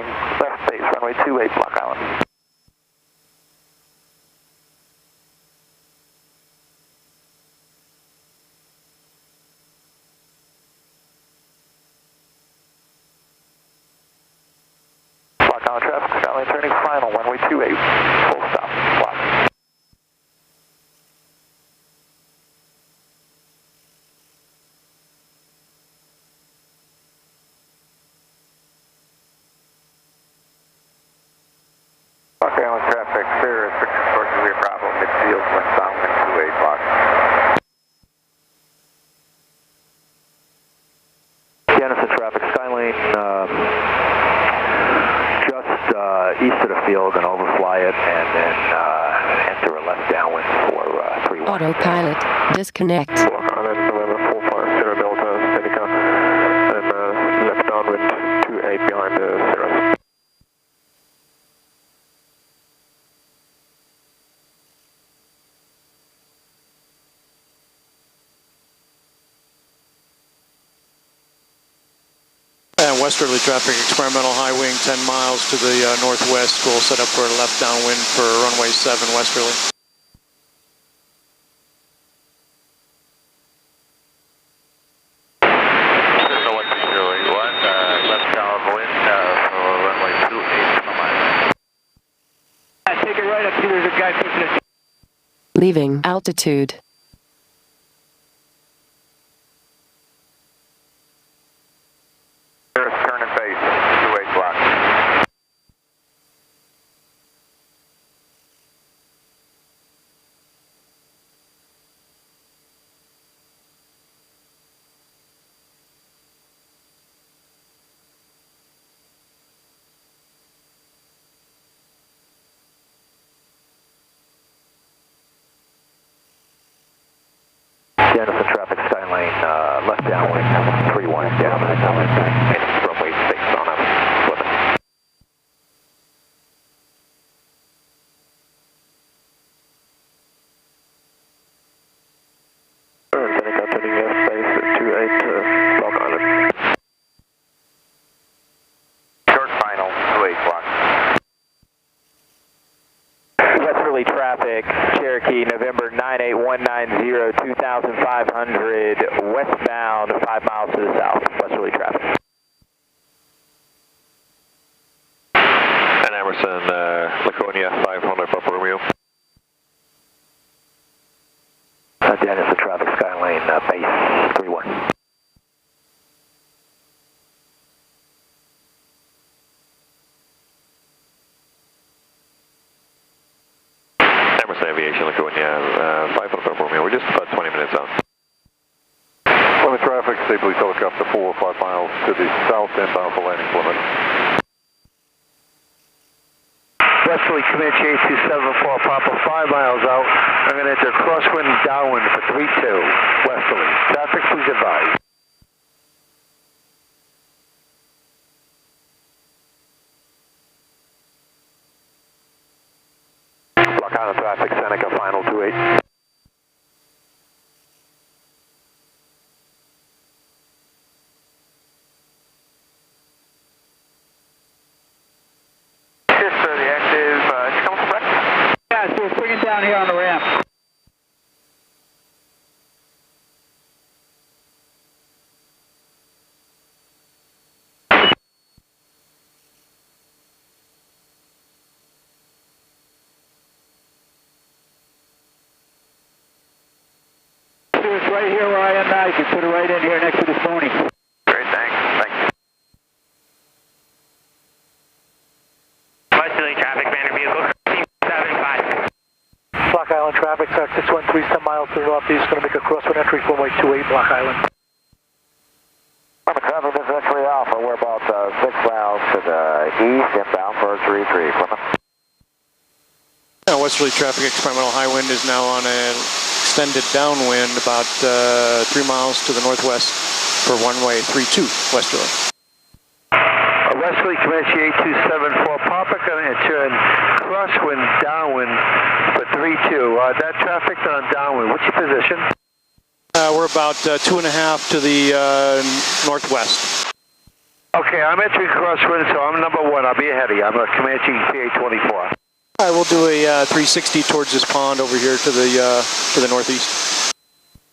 turning left base, runway 28, Block Island. Block Island traffic, Skyline turning final, runway 28, full stop, block. Block Island traffic, clear, restriction sources, we have Bravo, midfield, westbound, 28 block. Genesis traffic, Skyline, just east of the field and overfly it, and then enter a left downwind for 3-1. Autopilot, disconnect. Block Island, November 45, Sierra Delta, Seneca, and left downwind 28 behind the Sierra. And westerly traffic, experimental high wing 10 miles to the northwest. We'll set up for a left downwind for runway 7 westerly. Left downwind for runway 28. Take it right up to there's a guy pushing it. Leaving altitude. Turn and base, 28 block. Genesis traffic, Skyline, left downwind, 3-1 down, and runway 6 on up, flipping. Seneca turning left base at 28, Block Island. Short final, 28 block. Westerly traffic, Cherokee, November 98190, 2500, westbound, 5 miles to the south, westerly traffic. And Emerson, Laconia, 500, Papa Romeo. Genesis traffic, Skyline, base, 3-1. Emerson Aviation, Laconia, 500 Papa Romeo. We're just about 20 minutes out. Limit traffic, stably helicopter 4 or 5 miles to the south, inbound for landing limit. Westerly, Comanche 8274, Papa, 5 miles out. I'm going to enter crosswind downwind for 32, Westerly. Traffic, please advise. Block Island traffic, Seneca, final 28. Down here on the ramp. It's right here where I am now. You can put it right in here next to the Sony. Great, thanks. Thanks. Westerly traffic, Vanderbilt vehicle 75. Block Island traffic, 613, 10 miles to the northeast, going to make a crosswind entry, runway 28, Block Island. Traffic is entry Alpha, we're about 6 miles to the east, inbound for 33, Plymouth. Westerly traffic, experimental high wind is now on an extended downwind about 3 miles to the northwest for runway 32, westerly. Westerly, Comanche 8274, Papa, going to turn crosswind downwind for 32. That traffic on downwind, what's your position? We're about 2.5 to the northwest. Okay, I'm entering crosswind, so I'm number 1. I'll be ahead of you. I'm a Comanche PA-24. All right, we'll do a 360 towards this pond over here to the northeast.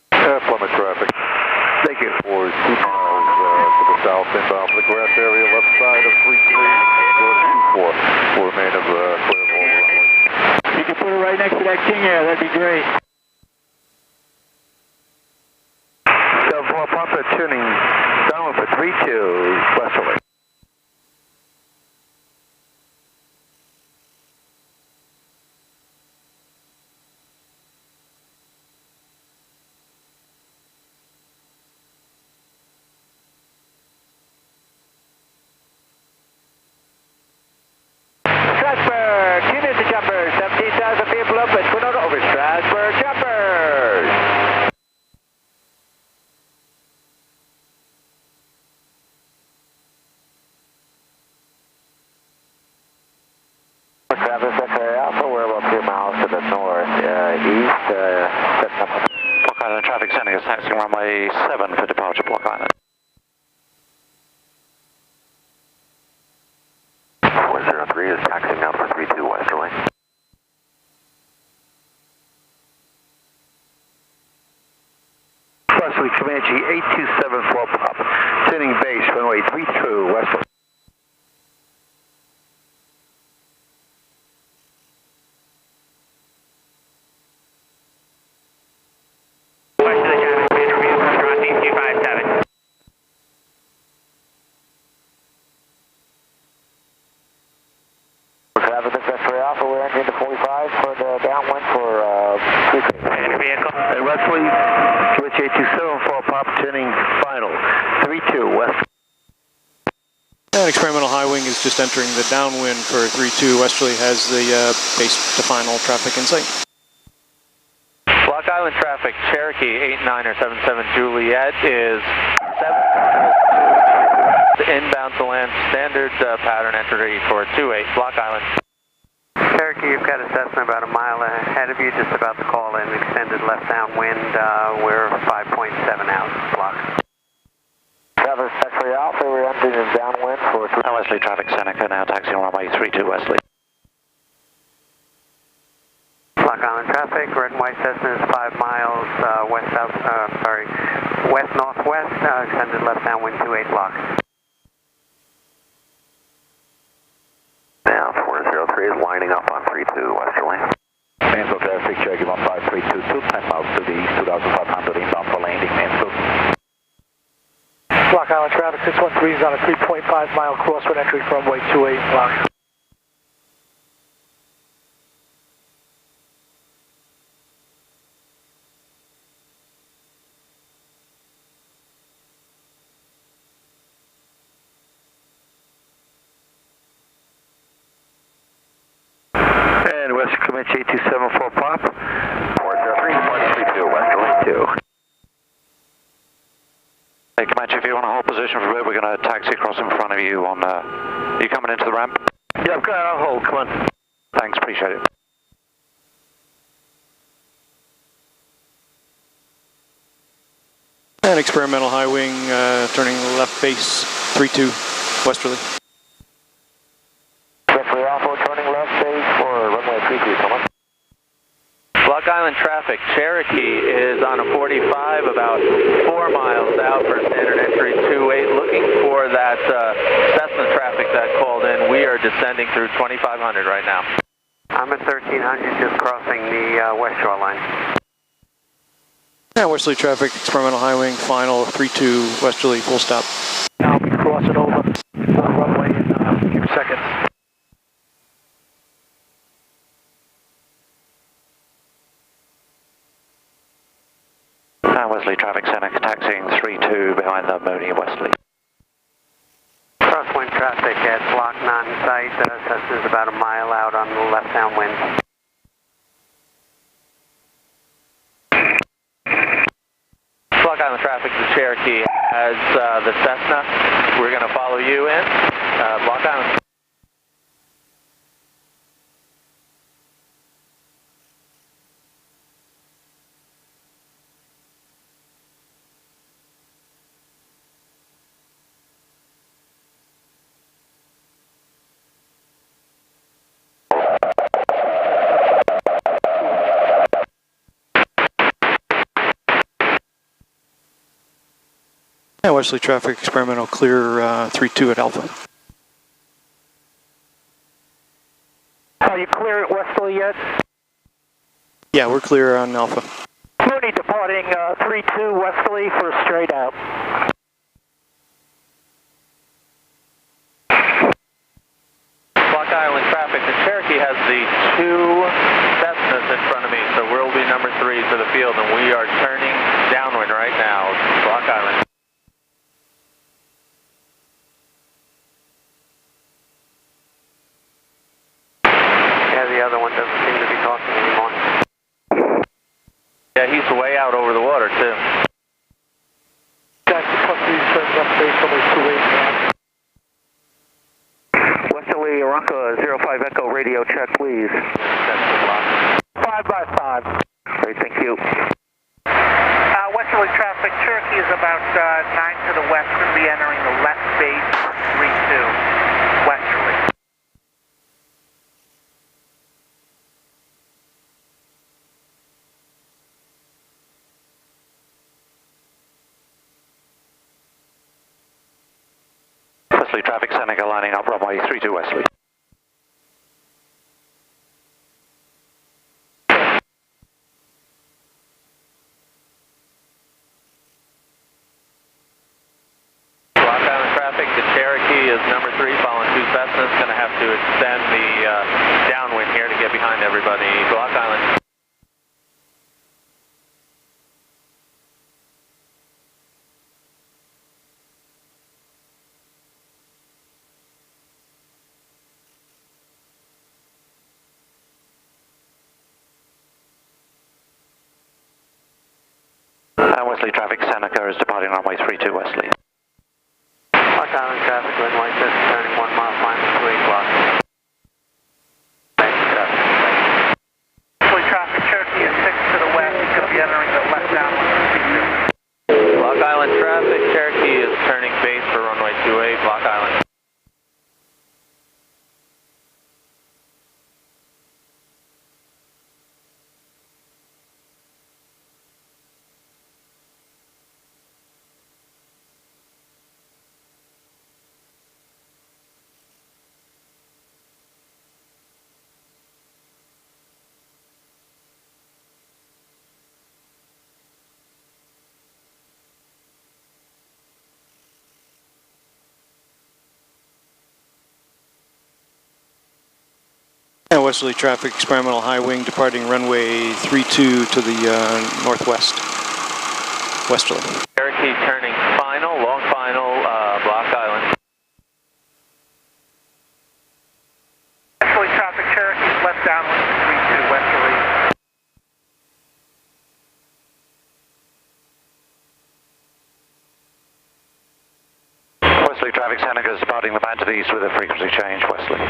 Plymouth traffic. Thank you. For 2 miles to the south, inbound for the grass area, left side of 33, go to 24. Will remain of clear of all runway. You can put it right next to that King Air, that'd be great. 74 Papa tuning down for 32 Westerly. Strasbourg, unit to jumpers, 17,000 people up at Twin Otter over Strasbourg, jumpers! Travis X-ray Alpha, we're about 2 miles to the northeast, setting up. Block Island traffic sending us taxiing runway 7 for departure, Block Island. 403 is taxiing out for 32 Westerly. Westerly Comanche 8274 Pop, tuning base, runway 32 Westerly. Travis X-ray Alpha, we're entering the 45 for the downwind for 33. And Westerly, Comanche 8274 Pop, tuning final, 32 West. And experimental high wing is just entering the downwind for 32. Westerly has the base to final traffic in sight. Block Island traffic, Cherokee 8977 Juliet is 7 inbound to land, standard pattern entry for 28, Block Island. Cherokee, you've got a Cessna about a mile ahead of you, just about to call in extended left downwind. We're 5.7 out, block. Travis X-ray Alpha, we're entering the downwind for Westerly traffic, Seneca now taxiing runway 32 Westerly. Block Island traffic, red and white Cessna is 5 miles west-northwest, extended left downwind 28 block. Now 403 is lining up on 32 Westerly. Mansfield traffic, Cherokee 15322, 10 miles to the east, 2500 inbound for landing, Mansfield. Block Island traffic, 613 is on a 3.5 mile crosswind entry from runway 28 block. And West Comanche 8274 Pop. 403 132 Westerly. 2. Hey Comanche, if you want to hold position for a bit, we're going to taxi across in front of you on, are you coming into the ramp? Yeah, I've got I'll hold, come on. Thanks, appreciate it. And experimental high wing turning left base 32 Westerly. X-ray Alpha, turning left base for runway 32, come on. Block Island traffic, Cherokee is on a 45 about 4 miles out for standard entry 28, looking for that Cessna traffic that called in. We are descending through 2500 right now. I'm at 1300, just crossing the west shoreline. And Westerly traffic, experimental high wing, final 32 Westerly, full stop. Now we cross it over the runway in a few seconds. Westerly traffic, Seneca taxiing 32 behind the Mooney Westerly. Crosswind traffic at block 9 in sight. Cessna's about a mile out on the left downwind. Block Island traffic, the Cherokee has the Cessna. We're going to follow you in. Block Island. Yeah, Westerly traffic experimental clear 3-2 at Alpha. Are you clear at Westerly yet? Yeah, we're clear on Alpha. Mooney departing 3-2 Westerly for straight out. Block Island traffic, the Cherokee has the 2 Cessnas in front of me, so we'll be number 3 for the field, and we are turning downwind right now, Block Island. Yeah, the other one doesn't seem to be talking anymore. Yeah, he's way out over the water, too. Taxi plus 3 turns up base over 28 now. Westerly, Aranca 05 Echo radio check, please. That's the block. 5x5. Great, thank you. Westerly traffic, Cherokee is about 9 to the west, going to be entering the left base for 3-2, westerly. Westerly traffic, Seneca lining up runway 32 Westerly. Block Island traffic, the Cherokee is number 3, following 2 Cessnas, going to have to extend the downwind here to get behind everybody. Block Island. Westerly traffic, Seneca is departing runway 32 Westerly. Block Island traffic, runway 6, turning 1 mile, final 28 blocks. Westerly traffic, Cherokee is 6 to the west, going to be entering the left downwind for 3-2. Block Island traffic, Cherokee is turning base for runway 28, Block Island. Yeah, Westerly traffic experimental high wing departing runway 32 to the northwest. Westerly. Cherokee turning final, long final, Block Island. Westerly traffic, Cherokee left downwind for 3-2, westerly. Westerly traffic, Seneca is departing the band to the east with a frequency change, Westerly.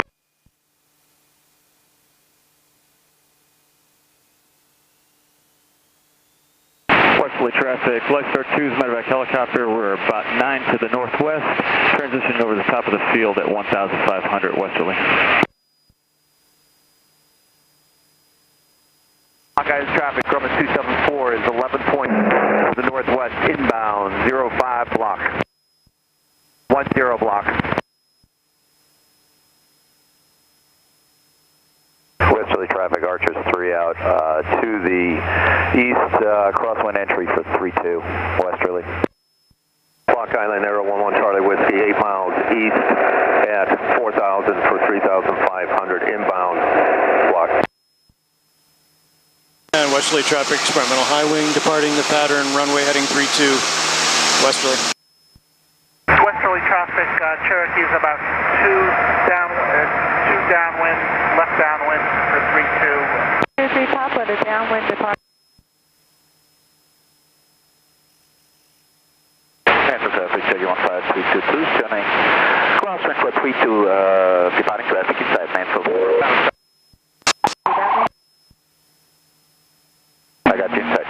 Westerly traffic, Lifestar 2's medevac helicopter, we're about 9 to the northwest, transitioning over the top of the field at 1,500 Westerly. Hawkeye's traffic, Grumman 274 is 11 points to the northwest, inbound, 05 block. 10 block. Westerly traffic, Archer's 3 out to the east, crosswind entry for 3-2, westerly. Block Island, Aero 11 Charlie Whiskey, 8 miles east at 4,000 for 3,500 inbound, block. And Westerly traffic experimental high wing departing the pattern runway heading 32 westerly. Westerly traffic, Cherokee is about 2 downwind, left downwind for 3-2. 3 Papa to downwind departure. Central traffic, JG15322, turning crosswind for 32, departing traffic inside Mansfield. I got you inside.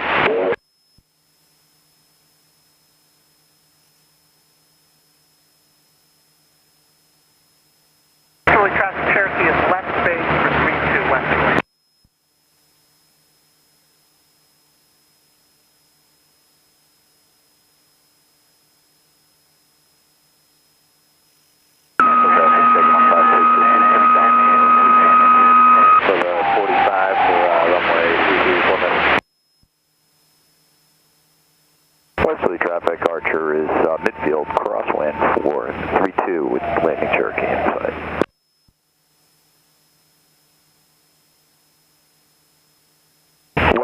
Westerly traffic, Cherokee is left base for 3-2, westerly.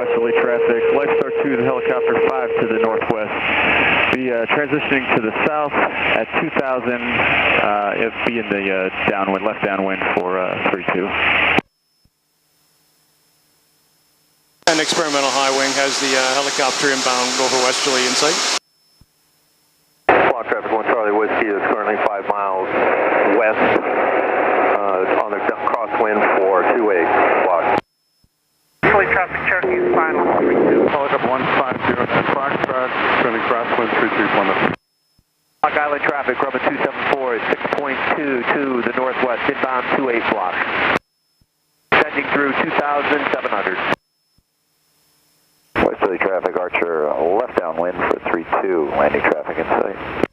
Westerly traffic. Lifestar 2, the helicopter 5 to the northwest. Be transitioning to the south at 2000. It'll be in the downwind, left downwind for 32. And experimental high wing has the helicopter inbound over Westerly in sight. Block traffic 1 Charlie Whiskey is currently 5 miles west on the crosswind for 28 block. Westerly traffic, Cherokee's final 32. Helicopter 150 at Foxtrot, turning crosswind 33 Plymouth. Block Island traffic, Grumman 274 is 6.2 to the northwest, inbound 28 block. Sending through 2,700. Westerly traffic, Archer left downwind for 32, landing traffic in sight.